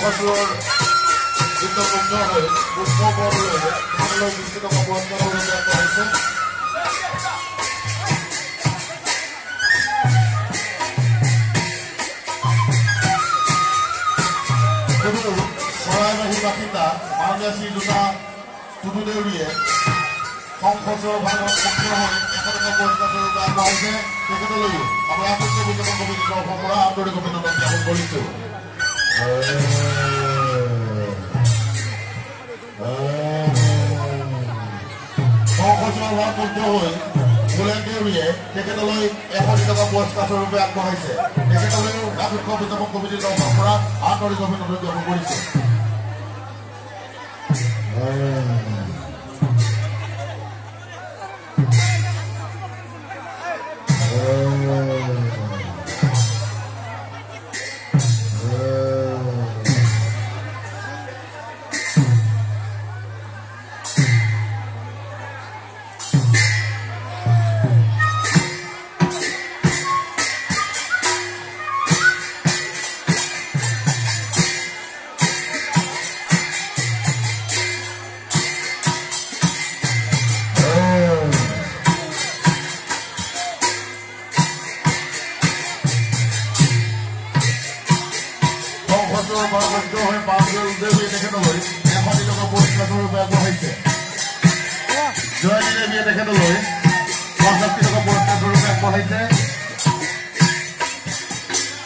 সংসদৰ বিদ্যুৎ হৈ পুষ্প বৰদলৈ সকলো বিস্তৃত পুৰস্কাৰ কৰিছে চৰাইবাহী বাসিন্দা মাননীয় শ্ৰীযুতা টুটু দেউৰীয়ে সংসদৰ ভাগত সক্ৰিয় হৈ 100 টকা পুৰস্কাৰ স্বৰূপে আগবঢ়াইছে তেখেতলৈও আমাৰ আপত্তি বিজ্ঞাপন কমিটিৰ তৰফৰ পৰা আন্তৰিক অভিনন্দন জ্ঞাপন কৰিছো সংসদৰ ভাগত হৈ বুলেন দেউৰীয়ে তেখেতলৈ 100 টকা পুৰস্কাৰ স্বৰূপে আগবঢ়াইছে তেখেতলৈও উৎসৱ বিজ্ঞাপন কমিটিৰ তৰফৰ পৰা আন্তৰিক অভিনন্দন জ্ঞাপন কৰিছে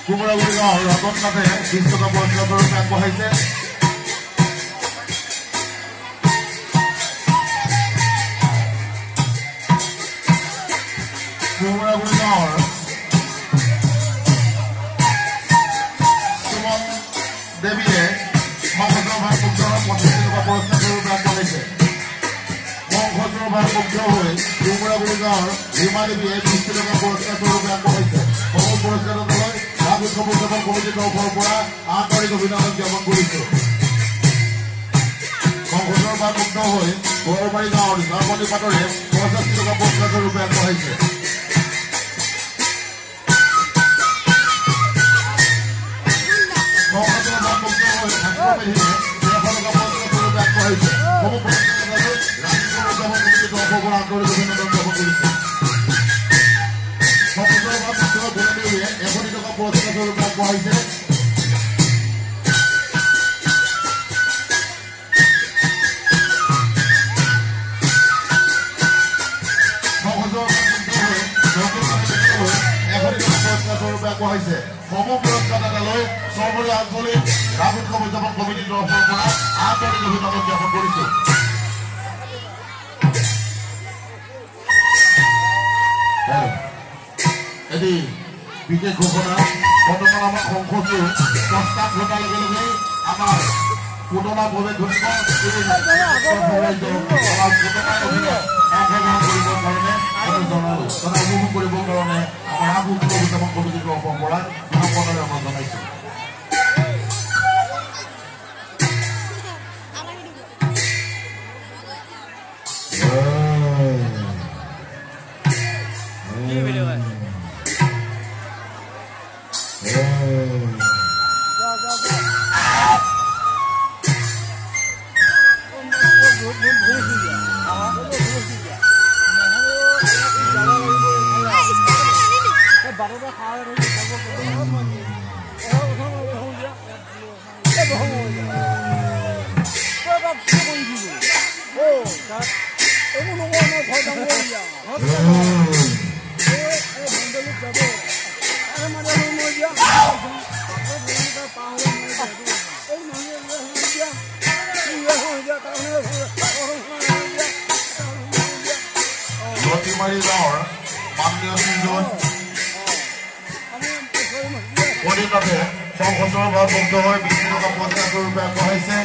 কুমৰাগুৰি গাঁৱৰ ৰতননাথে 20 টকা পুৰস্কাৰ স্বৰূপে আগবঢ়াইছে কুমৰাগুৰি গাঁৱৰ সুমন দেৱীয়ে সংসদৰ ভাৰপূৰ্ণ 25 টকা পুৰস্কাৰ স্বৰূপে আগবঢ়াইছে সংসদৰ ভাৰপূৰ্ণ হৈ কুমৰাগুৰি গাঁৱৰ ৰীমা দেৱীয়ে 20 টকা পুৰস্কাৰ স্বৰূপে আগবঢ়াইছে সকলো পুৰস্কাৰলৈ উৎসৱ উদযাপন কমিটিৰ তৰফৰ পৰা আন্তৰিক অভিনন্দন জ্ঞাপন কৰিছো সংসদৰ ভাৰপূৰ্ণ হৈ গৌৰবাৰী গাঁৱৰ জাৰ্মনী পাটৰে 65 টকা পুৰস্কাৰ স্বৰূপে আগবঢ়াইছে সংসদৰ ভাৰপূৰ্ণ হৈ ভাস্কৰবাহীয়ে 100 টকা পুৰস্কাৰ স্বৰূপে আগবঢ়াইছে সকলো পুৰস্কাৰলৈ ৰাষ্ট্ৰীয় উদযাপন কমিটিৰ তৰফৰ পৰা আন্তৰিক অভিনন্দন জ্ঞাপন কৰিছো সংসদৰ ভাৰপূৰ্ণ বুলেন দেউৰীয়ে 100 টকা পুৰস্কাৰ স্বৰূপে আগবঢ়াইছে সম পুৰস্কাৰ এটালৈ চৰকাৰী আঞ্চলিক ৰাজ উৎসৱ উদযাপন কমিটিৰ তৰফৰ পৰা আন্তৰিক অভিনন্দন জ্ঞাপন কৰিছো এটি বিশেষ ঘোষণা বৰ্তমান আমাৰ সংসদীয় প্ৰস্তাৱ ঘটাৰ লগে লগে আমাৰ পুতলা প্ৰৱেশ ঘটিব উপভোগ কৰিবৰ কাৰণে আমাৰ ৰাজ উৎসৱ উদযাপন কমিটিৰ তৰফৰ পৰা সম্পূৰ্ণভাৱে আমাৰ জনাইছো সংসদৰ ভাৰপূৰ্ণ হৈ 20 টকা পুৰস্কাৰ স্বৰূপে আগবঢ়াইছে